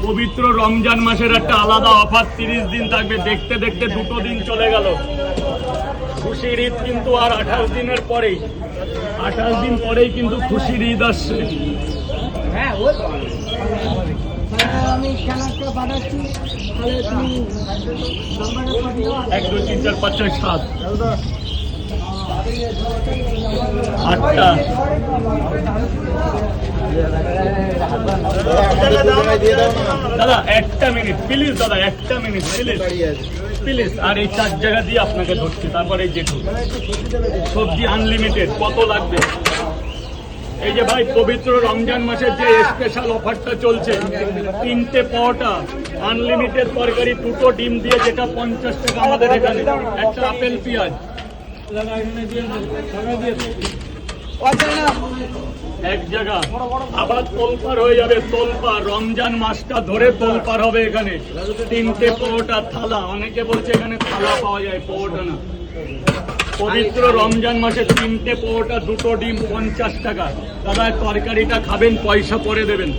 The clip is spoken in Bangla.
পবিত্র রমজান মাসের একটা আলাদা অফার 30 দিন থাকবে। দেখতে দেখতে 2 দিন চলে গেল। খুশির ঈদ কিন্তু আর 28 দিনের পরেই, 28 দিন পরেই কিন্তু খুশির ঈদ আসছে। আমি খেলাটা বানাচ্ছি, তাহলে তুমি 1 2 3 4 5 6 7 8টা। দাদা 1টা মিনিট প্লিজ, দাদা 1টা মিনিট প্লিজ প্লিজ। আর এই 4 জায়গা দিয়ে আপনাকে ধরছি, তারপরে এই জেঠু সবজি আনলিমিটেড। কত লাগবে? এই যে ভাই পবিত্র রমজান মাসের যে স্পেশাল অফারটা চলছে, 3টে পরোটা, আনলিমিটেড তরকারি, 2টো ডিম দিয়ে, যেটা 50 টাকা আমাদের এখানে, একটা আপেল পেঁয়াজ এক জায়গা। আবার তোলপার হয়ে যাবে, তোলপার রমজান মাসটা ধরে তোলপার হবে এখানে। 3টে পরোটা থালা, অনেকে বলছে এখানে থালা পাওয়া যায়, পরোটা না। পবিত্র রমজান মাসে 3টে পরোটা, 2টো ডিম 50 টাকা। দাদা তরকারিটা খাবেন, পয়সা পরে দেবেন।